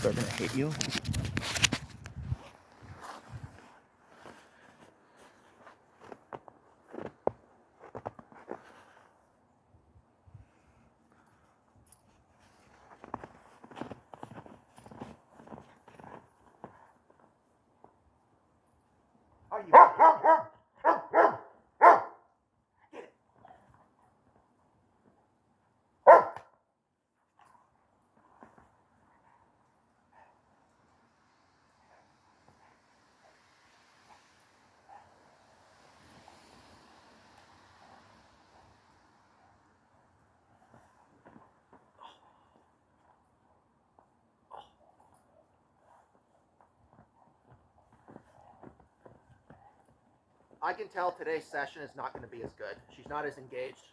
They're gonna hit you. Are you? I can tell today's session is not going to be as good. She's not as engaged.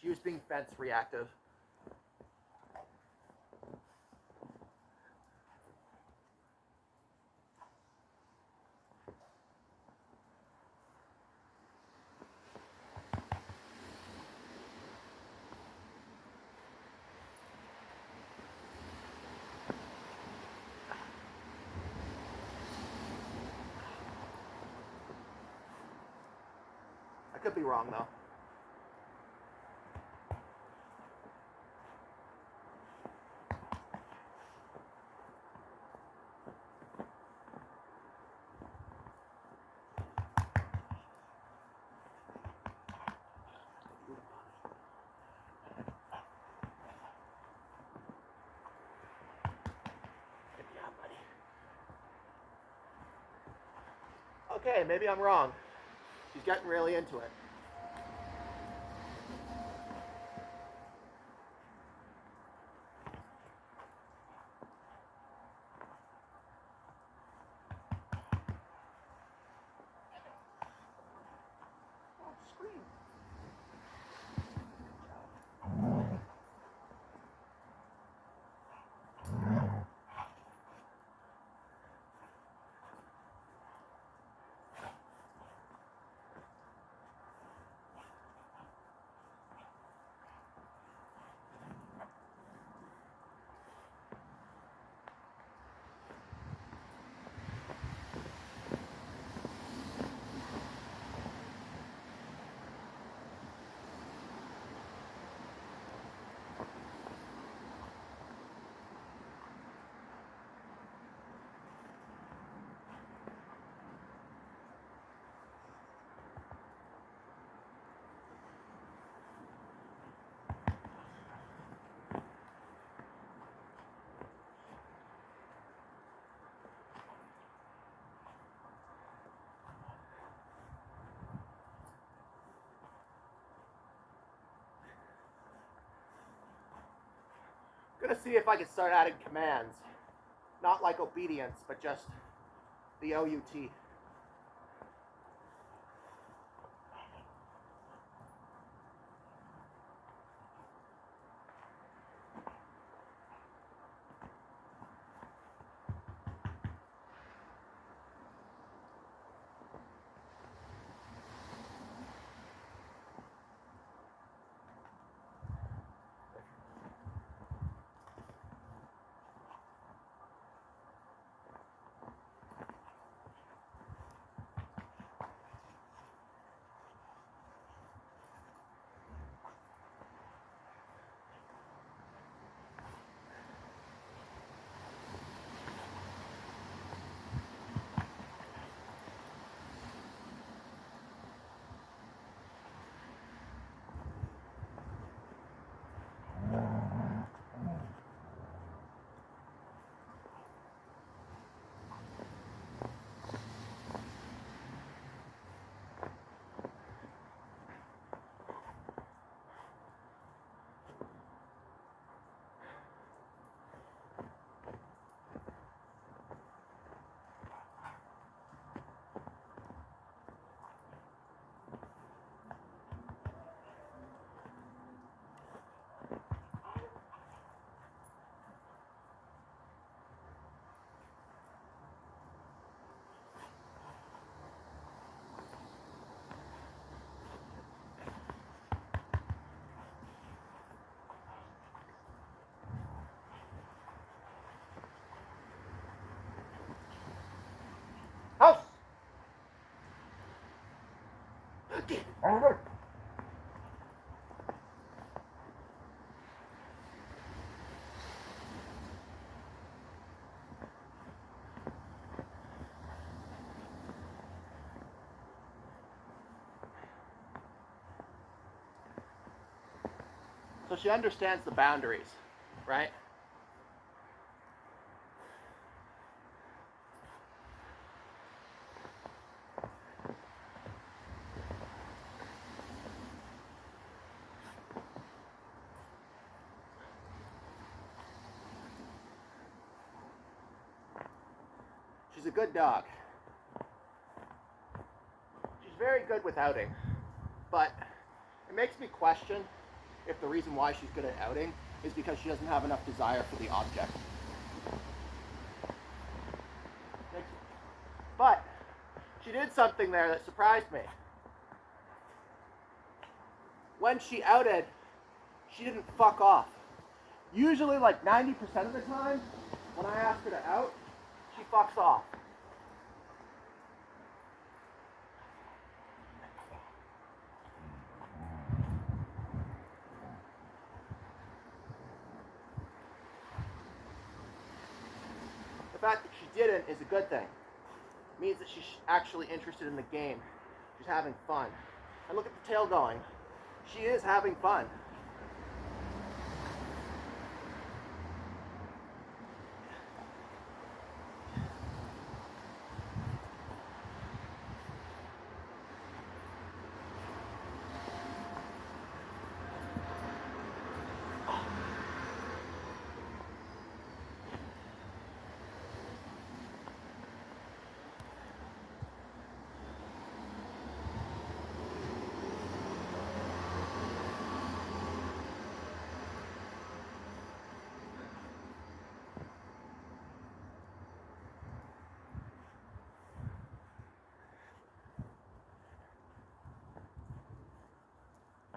She was being fence reactive. I could be wrong though. Okay, maybe I'm wrong. She's getting really into it. I'm gonna see if I can start adding commands. Not like obedience, but just the OUT. So she understands the boundaries, right? She's a good dog. She's very good with outing, but it makes me question if the reason why she's good at outing is because she doesn't have enough desire for the object. But she did something there that surprised me. When she outed, she didn't fuck off. Usually like 90% of the time, when I ask her to out, she fucks off. The fact that she didn't is a good thing. It means that she's actually interested in the game. She's having fun. And look at the tail going. She is having fun.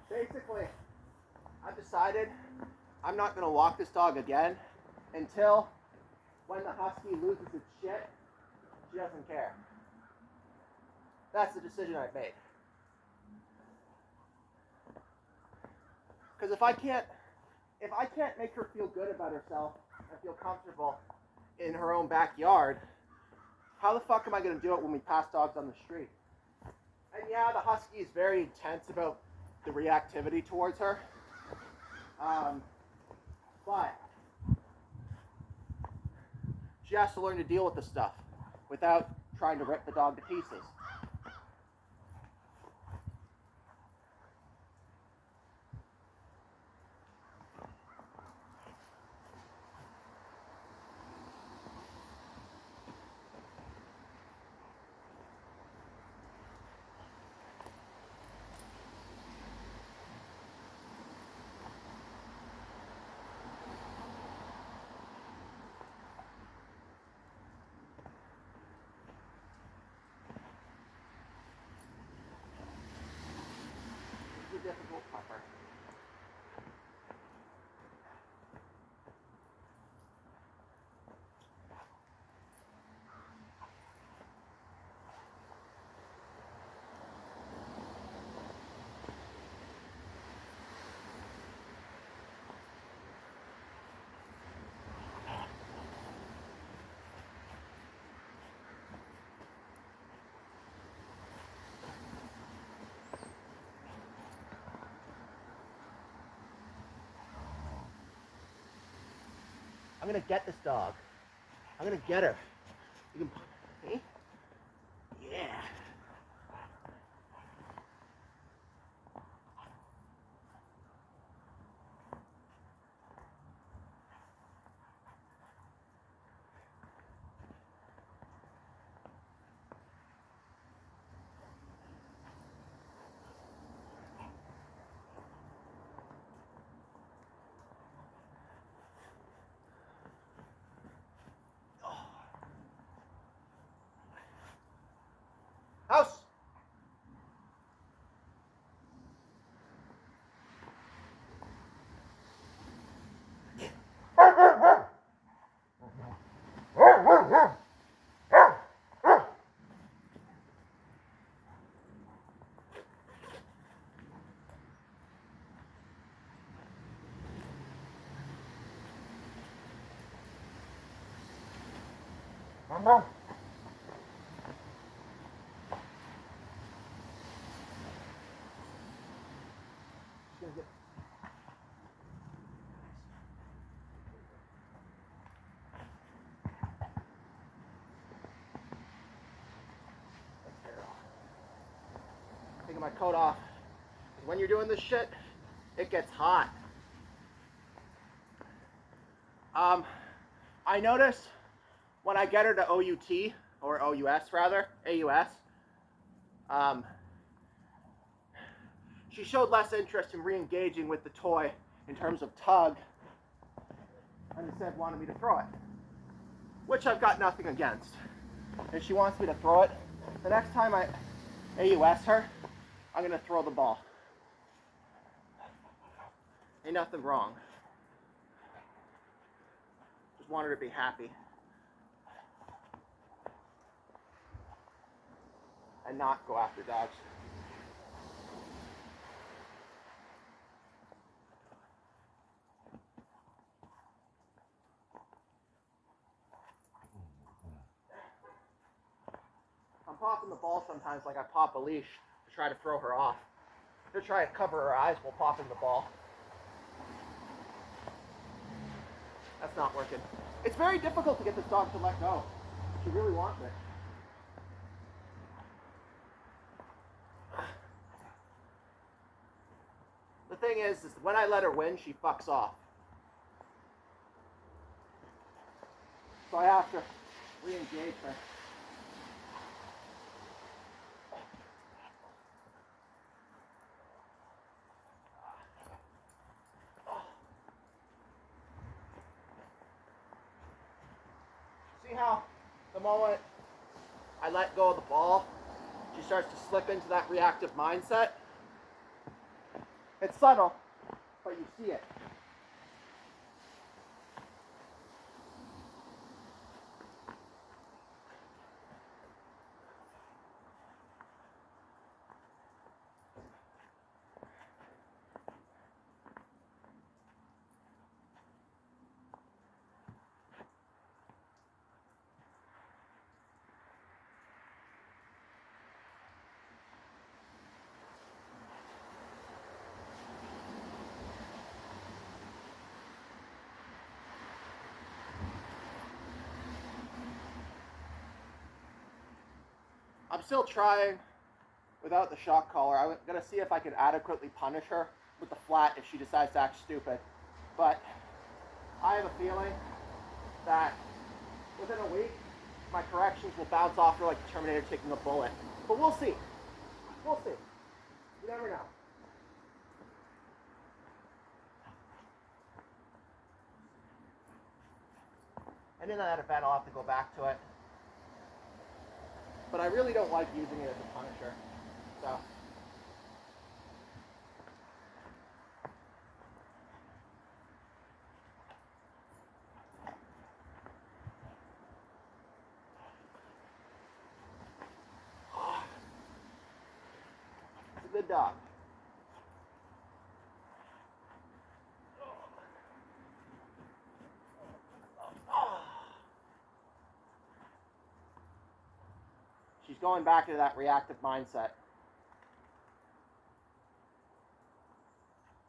Basically, I've decided I'm not going to walk this dog again until when the husky loses its shit, she doesn't care. That's the decision I've made. Because if I can't make her feel good about herself and feel comfortable in her own backyard, how the fuck am I going to do it when we pass dogs on the street? And yeah, the husky is very intense about the reactivity towards her. But she has to learn to deal with the stuff without trying to rip the dog to pieces. It's a difficult pupper. I'm gonna get this dog. I'm gonna get her. You can, hey? Yeah. gonna get. Taking my coat off. When you're doing this shit, it gets hot. I notice when I get her to OUT, or OUS rather, AUS, she showed less interest in re-engaging with the toy in terms of tug, and instead wanted me to throw it, which I've got nothing against. If she wants me to throw it, the next time I AUS her, I'm gonna throw the ball. Ain't nothing wrong. Just want her to be happy. And not go after dogs. I'm popping the ball sometimes like I pop a leash to try to throw her off. To try to cover her eyes while popping the ball. That's not working. It's very difficult to get this dog to let go. She really wants it. The thing is when I let her win, she fucks off. So I have to re-engage her. See how the moment I let go of the ball, she starts to slip into that reactive mindset? It's subtle, but you see it. I'm still trying without the shock collar. I'm going to see if I can adequately punish her with the flat if she decides to act stupid. But I have a feeling that within a week, my corrections will bounce off her like the Terminator taking a bullet. But we'll see. We'll see. You never know. And in that event, I'll have to go back to it. But I really don't like using it as a punisher. So. It's a good dog. She's going back into that reactive mindset.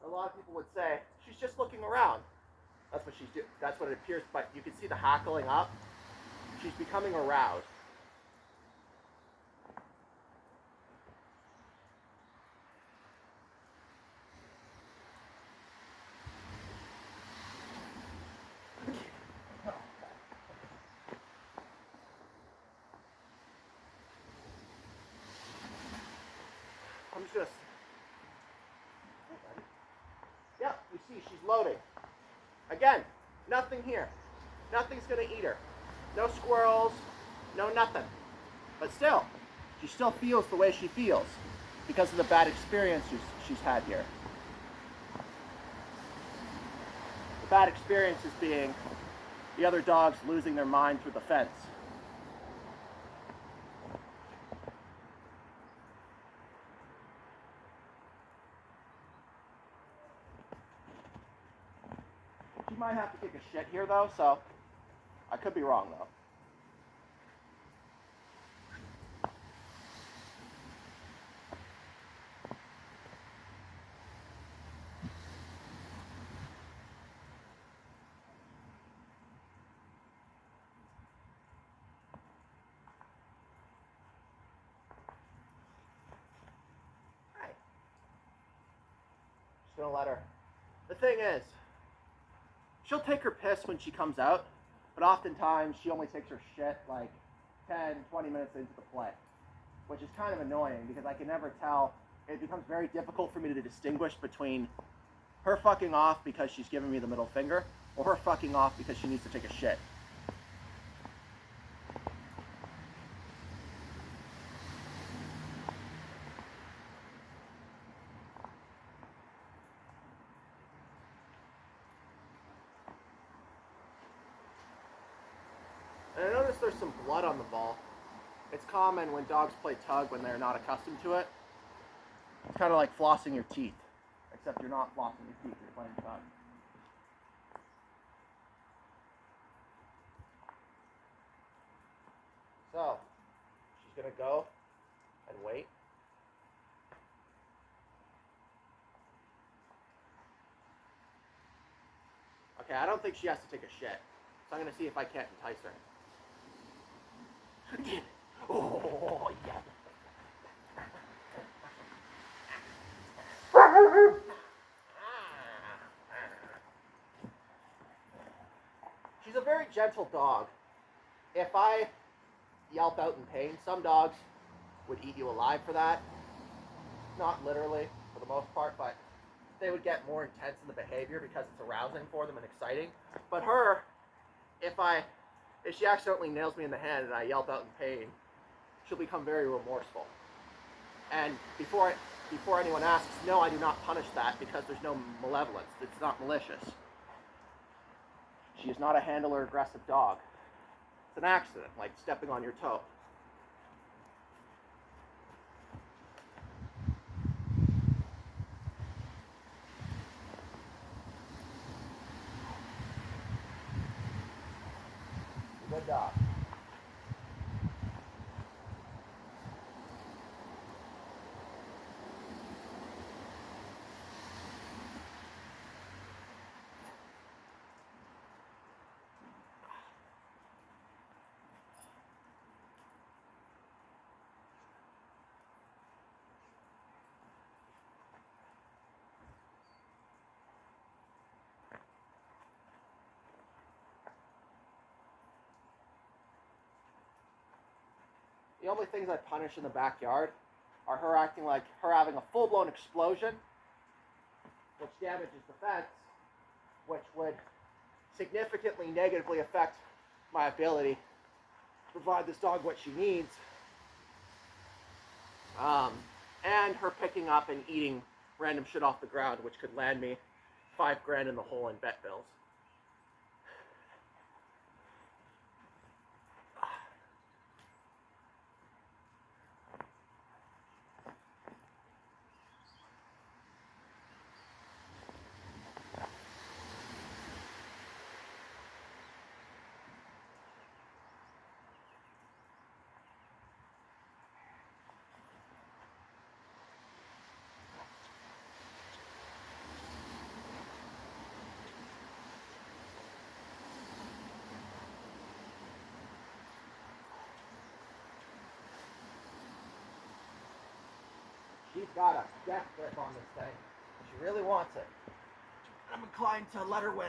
A lot of people would say, she's just looking around. That's what she's doing. That's what it appears, but you can see the hackling up. She's becoming aroused. I'm just gonna. Yep, you see, she's loading. Again, nothing here. Nothing's gonna eat her. No squirrels, no nothing. But still, she still feels the way she feels because of the bad experiences she's had here. The bad experiences being the other dogs losing their mind through the fence. She might have to take a shit here though, so I could be wrong though. gonna let her. The thing is, she'll take her piss when she comes out, but oftentimes she only takes her shit like 10, 20 minutes into the play, which is kind of annoying because I can never tell. It becomes very difficult for me to distinguish between her fucking off because she's giving me the middle finger or her fucking off because she needs to take a shit. And I noticed there's some blood on the ball. It's common when dogs play tug when they're not accustomed to it. It's kind of like flossing your teeth, except you're not flossing your teeth, you're playing tug. So, she's gonna go and wait. Okay, I don't think she has to take a shit. So I'm gonna see if I can't entice her. Oh, yeah. She's a very gentle dog. If I yelp out in pain, some dogs would eat you alive for that. Not literally, for the most part, but they would get more intense in the behavior because it's arousing for them and exciting. But her, if she accidentally nails me in the hand and I yelp out in pain, she'll become very remorseful. And before anyone asks, no, I do not punish that because there's no malevolence. It's not malicious. She is not a handler aggressive dog. It's an accident, like stepping on your toe. Good dog. The only things I punish in the backyard are her having a full-blown explosion, which damages the fence, which would significantly negatively affect my ability to provide this dog what she needs, and her picking up and eating random shit off the ground, which could land me $5,000 in the hole in vet bills. She's got a death grip on this thing. She really wants it. I'm inclined to let her win.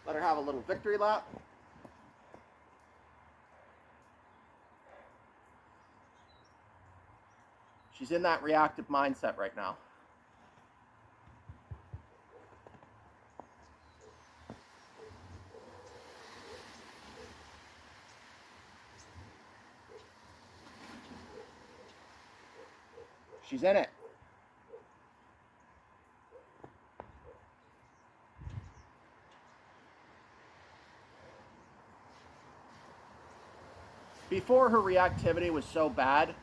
Let her have a little victory lap. She's in that reactive mindset right now. She's in it. Before, her reactivity was so bad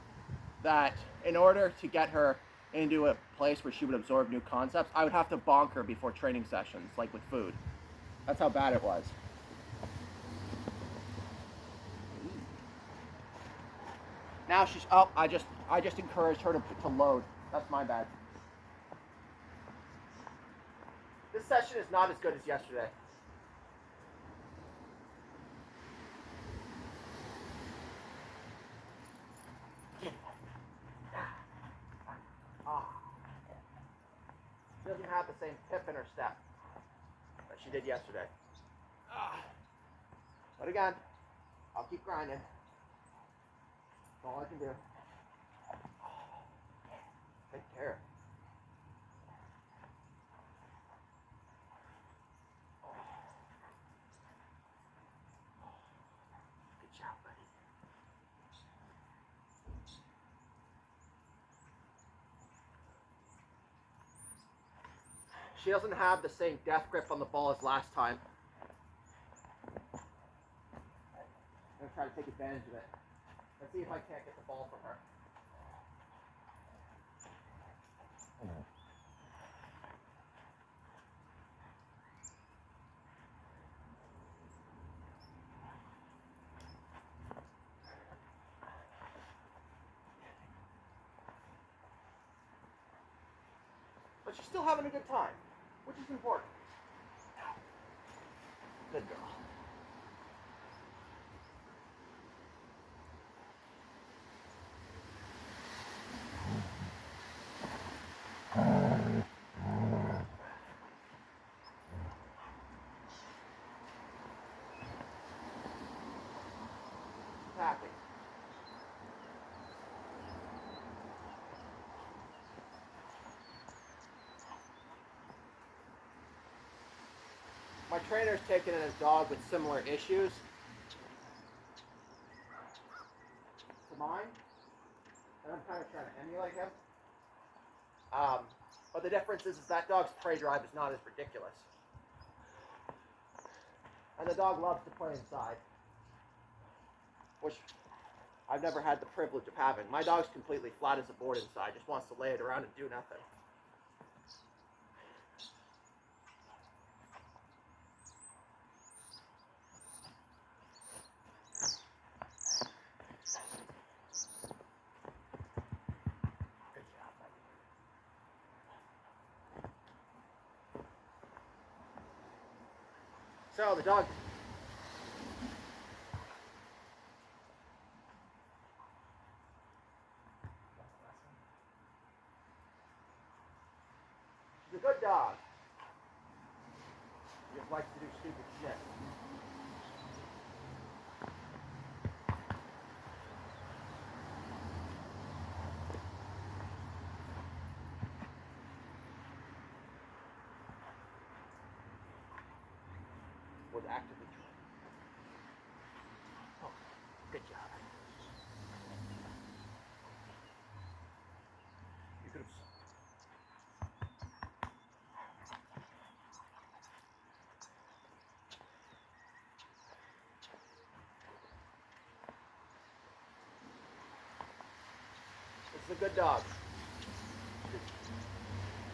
that in order to get her into a place where she would absorb new concepts, I would have to bonk her before training sessions, like with food. That's how bad it was. Now she's, oh, I just encouraged her to load. That's my bad. This session is not as good as yesterday. have the same pip in her step that she did yesterday. But again, I'll keep grinding. That's all I can do. Take care. Good job, buddy. She doesn't have the same death grip on the ball as last time. I'm going to try to take advantage of it. Let's see if I can't get the ball from her. But she's still having a good time, which is important. Good girl. Happy. My trainer's taken in a dog with similar issues to mine, and I'm kind of trying to emulate him. But the difference is that dog's prey drive is not as ridiculous. And the dog loves to play inside, which I've never had the privilege of having. My dog's completely flat as a board inside, just wants to lay it around and do nothing. So the dog, she's a good dog. She just likes to do stupid shit. Was actively trying. Oh, good job. You could have. This is a good dog. She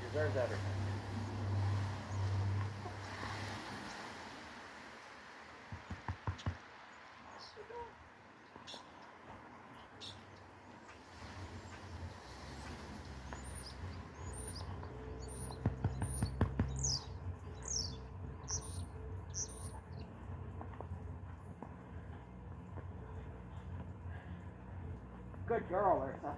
deserves everything. Good girl, Lursa.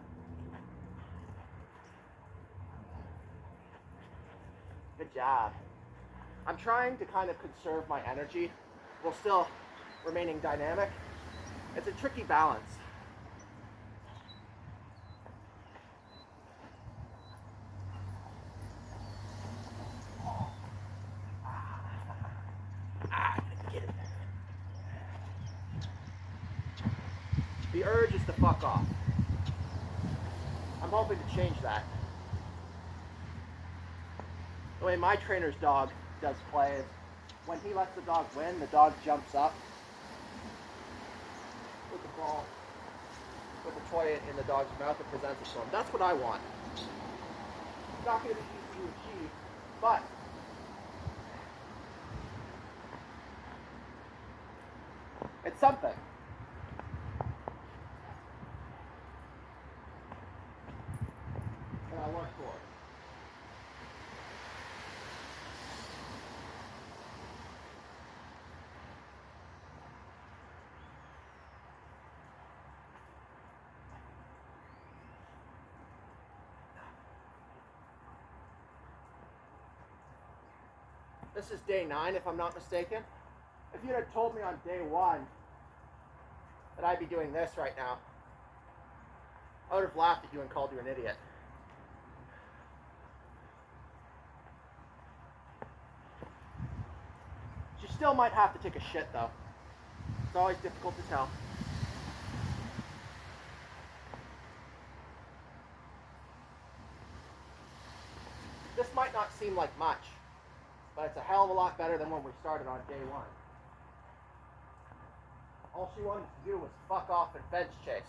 Good job. I'm trying to kind of conserve my energy while still remaining dynamic. It's a tricky balance. Get it. The urge is to fuck off. I'm hoping to change that. The way my trainer's dog does play is when he lets the dog win, the dog jumps up with the ball, with the toy in the dog's mouth and presents it to him. That's what I want. It's not going to be easy to achieve, but it's something. And I work for it. This is day 9, if I'm not mistaken. If you'd have told me on day 1 that I'd be doing this right now, I would have laughed at you and called you an idiot. She still might have to take a shit, though. It's always difficult to tell. This might not seem like much, but it's a hell of a lot better than when we started on day 1. All she wanted to do was fuck off and fence chase.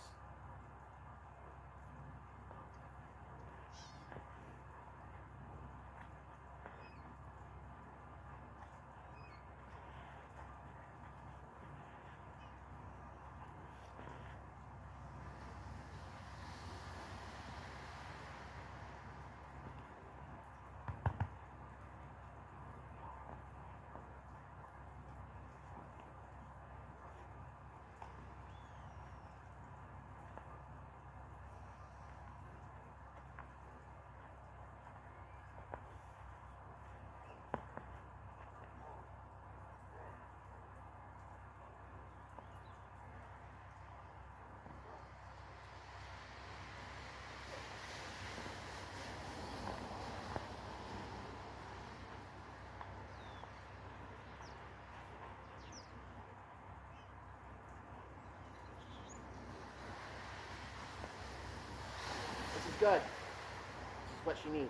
This is good. This is what she needs.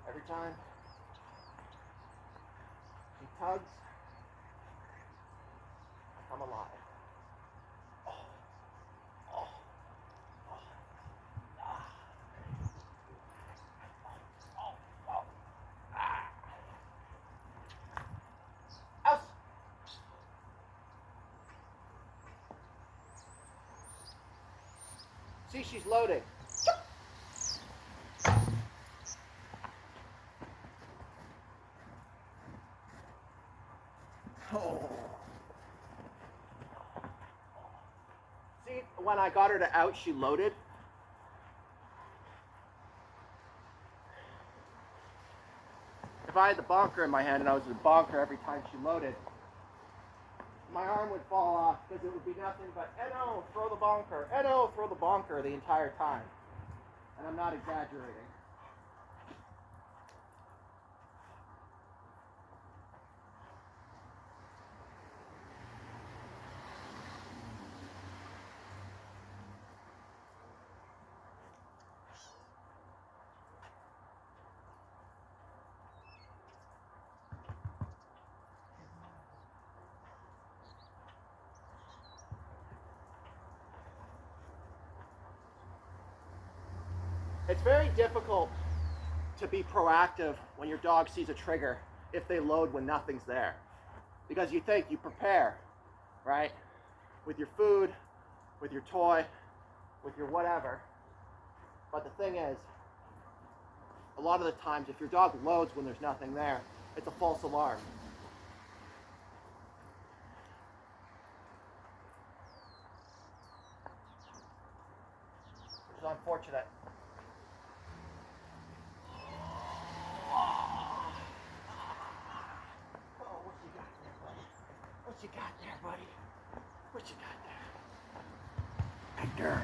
Every time she tugs, I'm alive. Oh, oh, oh, ah, oh, oh, ah. Out. See, she's loading. Oh. See, when I got her to out, she loaded. If I had the bonker in my hand and I was a bonker every time she loaded, my arm would fall off because it would be nothing but, no, throw the bonker, no, throw the bonker the entire time. And I'm not exaggerating. It's very difficult to be proactive when your dog sees a trigger if they load when nothing's there. Because you think, you prepare, right? With your food, with your toy, with your whatever. But the thing is, a lot of the times, if your dog loads when there's nothing there, it's a false alarm. Which is unfortunate. What you got there, buddy? What you got there? Good girl.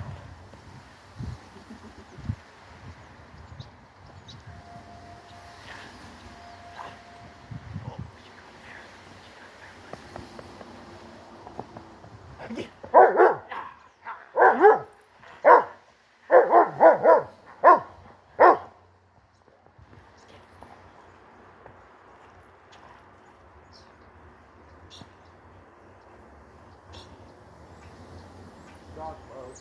Dog load.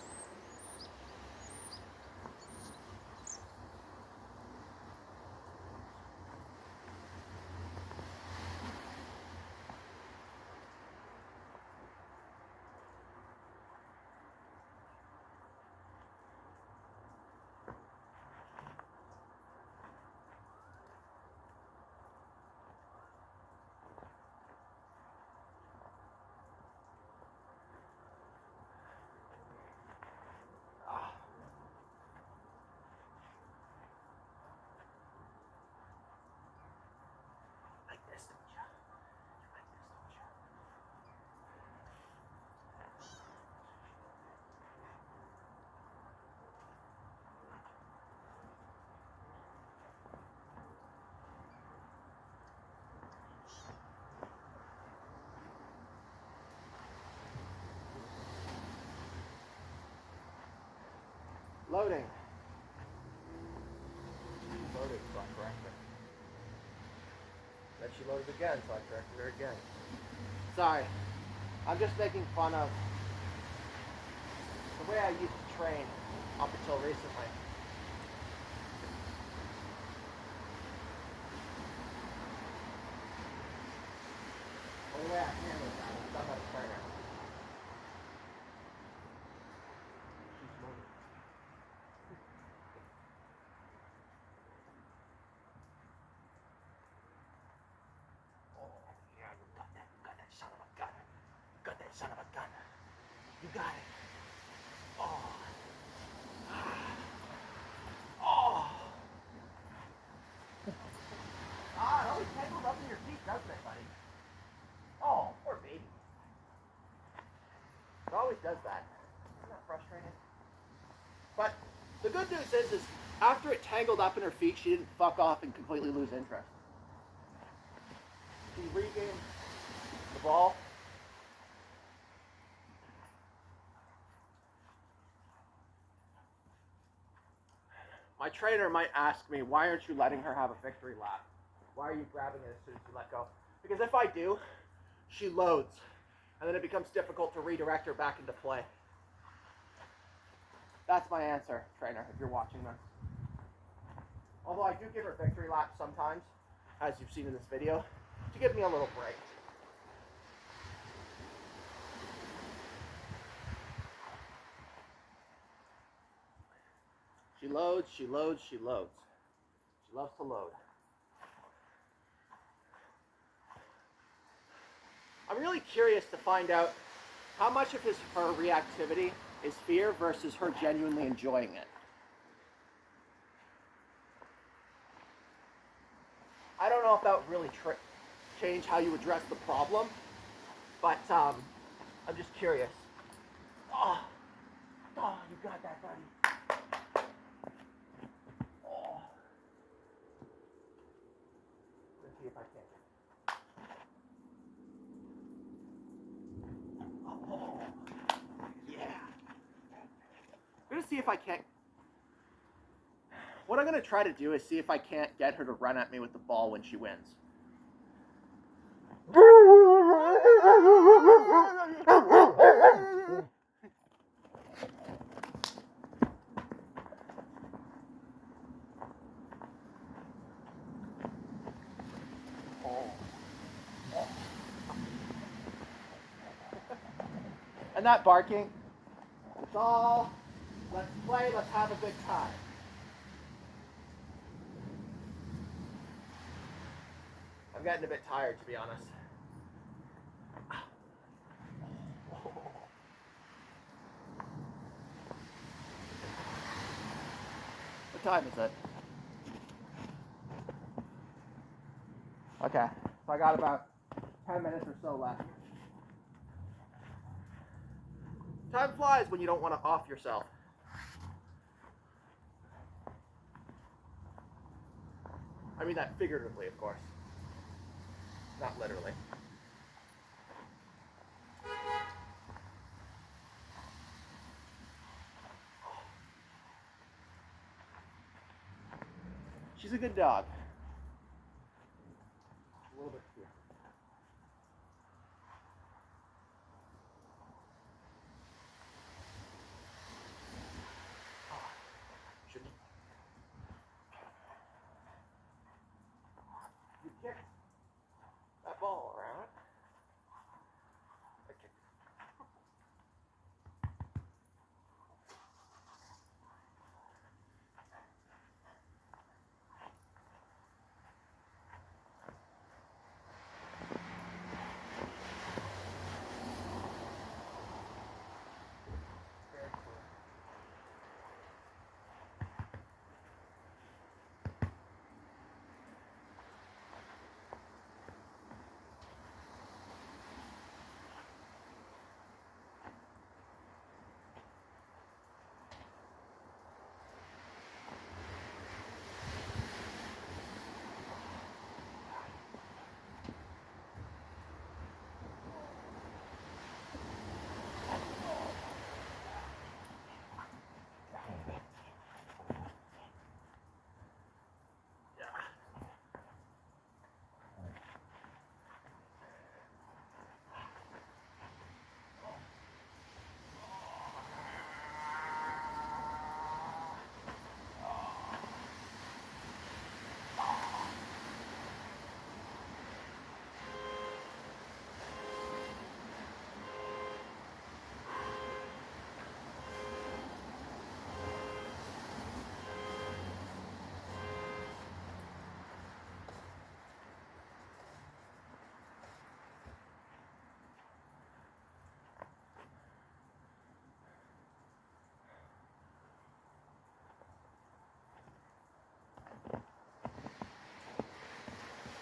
Loading. Loading, so I correct her. Then she loaded again, so I corrected her again. Sorry. I'm just making fun of the way I used to train up until recently. Or the way I handled that. I'm not a trainer. She's loaded. Yeah, you got that. You got that son of a gun. You got that son of a gun. You got it. Oh. Oh. Ah, it always tangles up in your feet, doesn't it, buddy? Oh, poor baby. It always does that. Isn't that frustrating? But the good news is after it tangled up in her feet, she didn't fuck off and completely lose interest. She regained the ball. My trainer might ask me, why aren't you letting her have a victory lap? Why are you grabbing it as soon as you let go? Because if I do, she loads. And then it becomes difficult to redirect her back into play. That's my answer, trainer, if you're watching this. Although I do give her victory laps sometimes, as you've seen in this video, to give me a little break. She loads, she loads, she loads. She loves to load. I'm really curious to find out how much of her reactivity is fear versus her genuinely enjoying it. I don't know if that would really change how you address the problem, but I'm just curious. Oh, you got that, buddy. Oh. Let's see if I can. Oh, yeah. I'm gonna see if I can't. What I'm gonna try to do is see if I can't get her to run at me with the ball when she wins. And that barking, it's all, let's play, let's have a good time. I'm getting a bit tired, to be honest. What time is it? Okay, so I got about 10 minutes or so left. Time flies when you don't want to off yourself. I mean that figuratively, of course. Not literally. She's a good dog. A little bit here. Shouldn't. You kicked that ball around. I kicked it.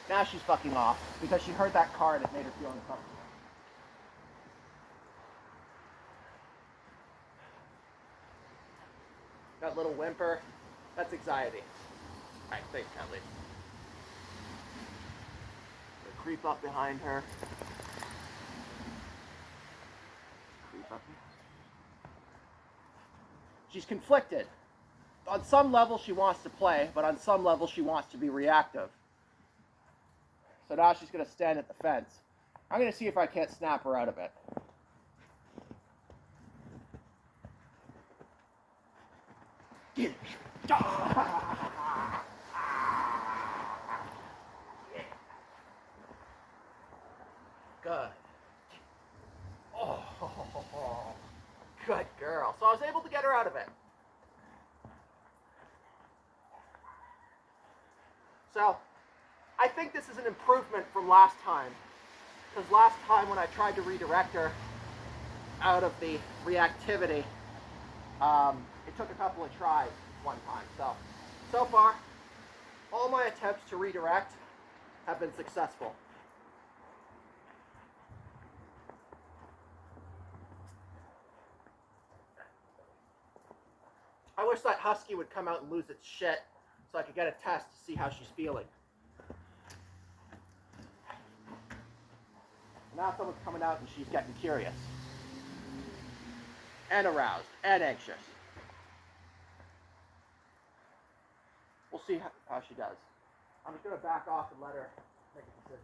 Now she's fucking off because she heard that car and it made her feel uncomfortable. That little whimper, that's anxiety. Alright, thanks, Kelly. Creep up behind her. Creep up. She's conflicted. On some level she wants to play, but on some level she wants to be reactive. So now she's going to stand at the fence. I'm going to see if I can't snap her out of it. Good. Oh, good girl. So I was able to get her out of it. So I think this is an improvement from last time. Because last time when I tried to redirect her out of the reactivity, it took a couple of tries one time. So far, all my attempts to redirect have been successful. I wish that husky would come out and lose its shit so I could get a test to see how she's feeling. Now someone's coming out and she's getting curious. And aroused. And anxious. We'll see how she does. I'm just going to back off and let her make a decision.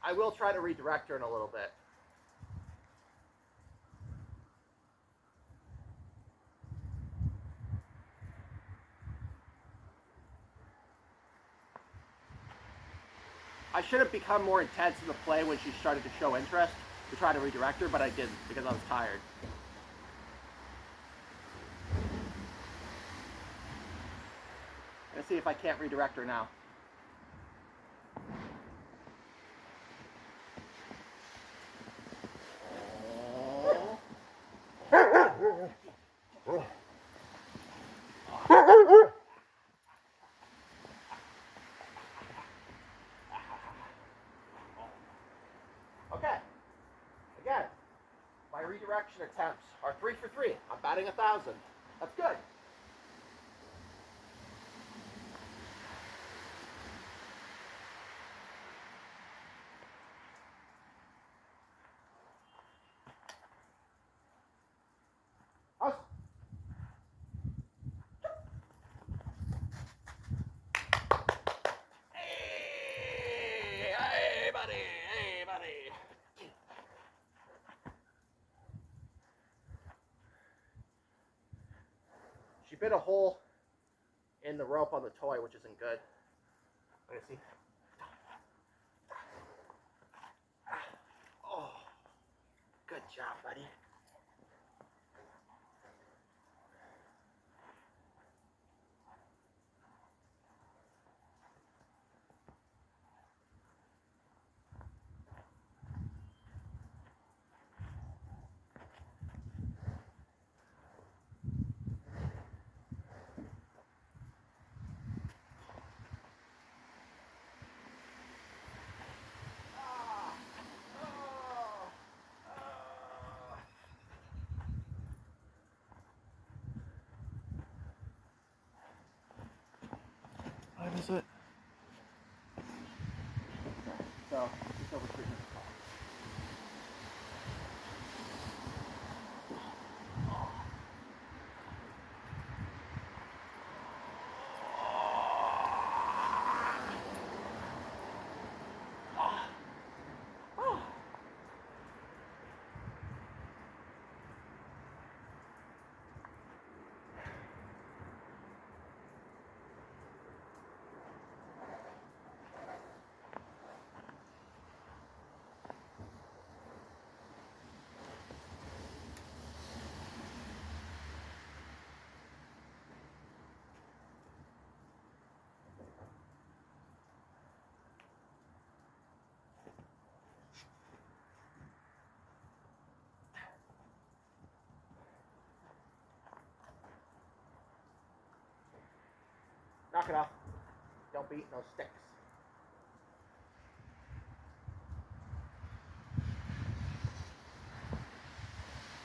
I will try to redirect her in a little bit. I should have become more intense in the play when she started to show interest to try to redirect her, but I didn't because I was tired. Let's see if I can't redirect her now. Okay. Again, my redirection attempts are 3 for 3. I'm batting 1,000. That's good. Hey, buddy. Hey, buddy. She bit a hole in the rope on the toy, which isn't good. Let me see. Oh, good job, buddy. Knock it off. Don't beat no sticks.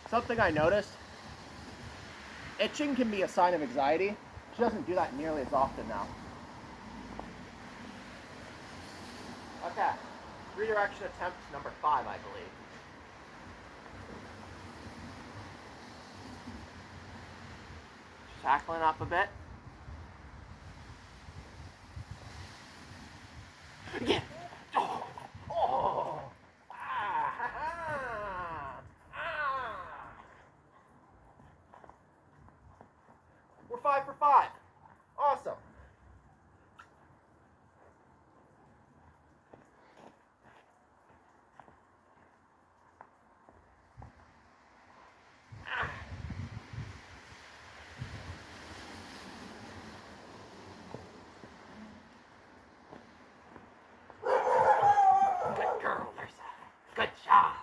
Something I noticed, itching can be a sign of anxiety. She doesn't do that nearly as often now. Okay, redirection attempt number 5, I believe. Tackling up a bit. Yeah. Oh. Oh. Ah. Ah. We're 5 for 5. Awesome. Good girl, Lursa. Good job.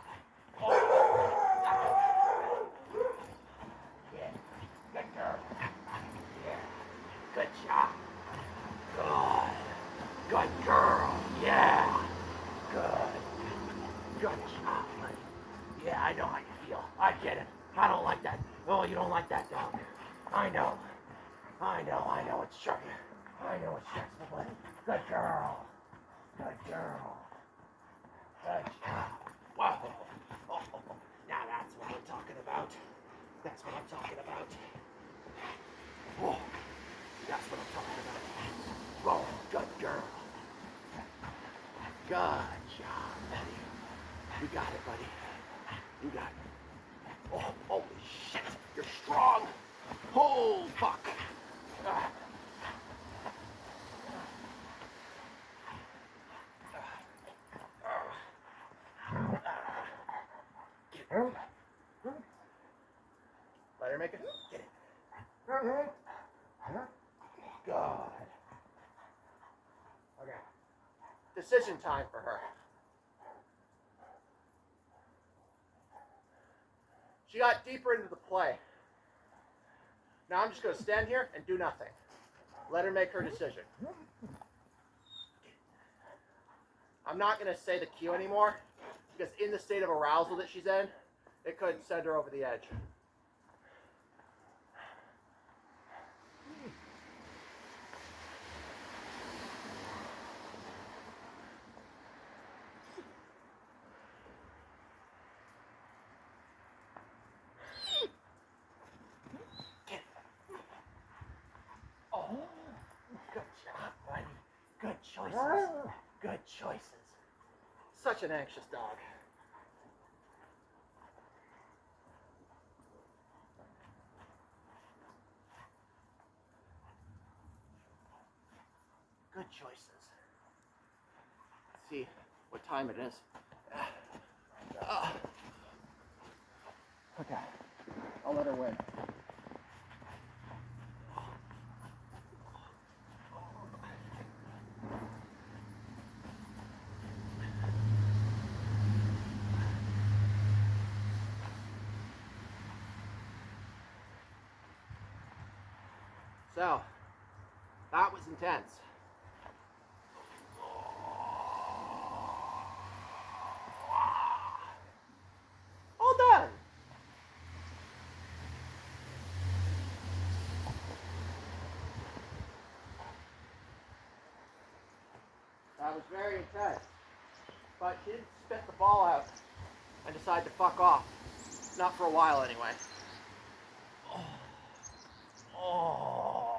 Yeah. Good girl. Yeah. Good job. Good. Good girl. Yeah. Good. Good job, buddy. Yeah, I know how you feel. I get it. I don't like that. Oh, you don't like that dog. I know. I know it's stressful. I know it's stressful, buddy. Good girl. Good girl. Good job. Whoa. Oh, now that's what I'm talking about. That's what I'm talking about. Oh, that's what I'm talking about. Whoa, good girl. Good job, buddy. You got it, buddy. You got it. Oh, holy shit. You're strong. Oh, fuck. Let her make it. Get it. Good. Okay. Decision time for her. She got deeper into the play. Now I'm just going to stand here and do nothing. Let her make her decision. I'm not going to say the cue anymore, because in the state of arousal that she's in, it could send her over the edge. Oh, good job, buddy. Good choices. Good choices. Such an anxious dog. Good choices. Let's see what time it is. Okay, I'll let her win. So, that was intense. All done. That was very intense. But she didn't spit the ball out and decide to fuck off. Not for a while, anyway. Oh,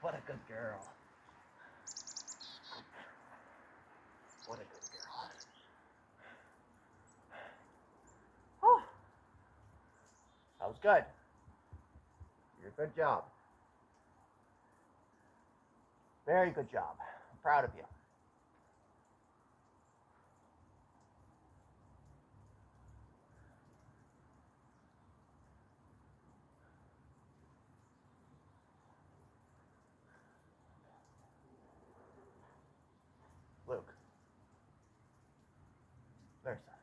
what a good girl. What a good girl. Oh, that was good. You did a good job. Very good job. I'm proud of you. Luke. Lursa.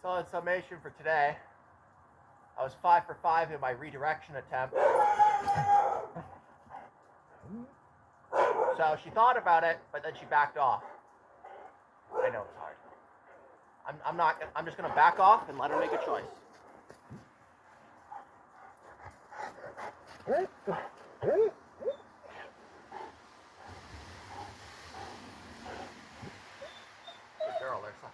So in summation for today, I was 5 for 5 in my redirection attempt. So she thought about it, but then she backed off. I know it's hard. I'm just gonna back off and let her make a choice. Good girl, Lursa.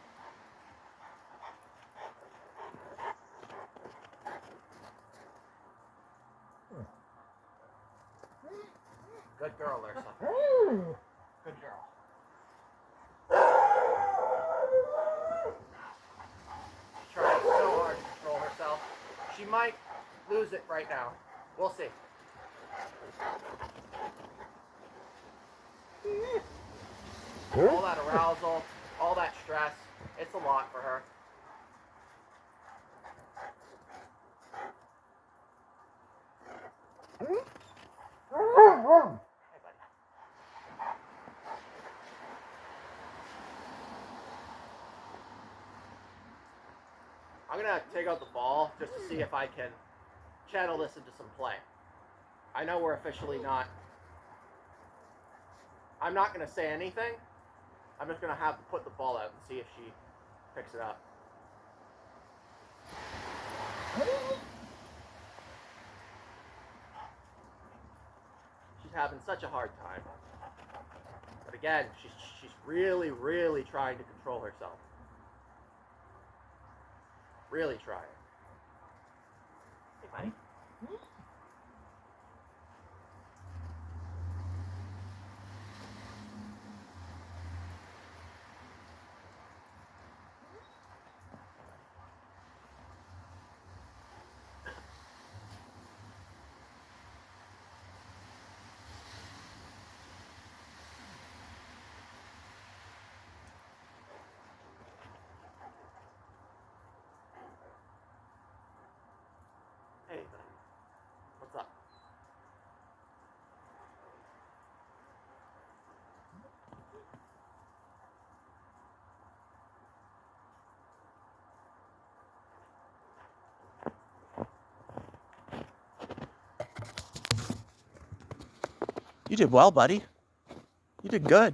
Good girl, Lursa. Good girl. She's trying so hard to control herself. She might lose it right now. We'll see. All that arousal, all that stress, it's a lot for her. Hey, buddy. I'm gonna take out the ball just to see if I can channel this into some play. I know we're officially not. I'm not gonna say anything. I'm just gonna have to put the ball out and see if she picks it up. She's having such a hard time. But again, she's really, really trying to control herself. Really trying. Hey, buddy. Hey, buddy. What's up? You did well, buddy. You did good.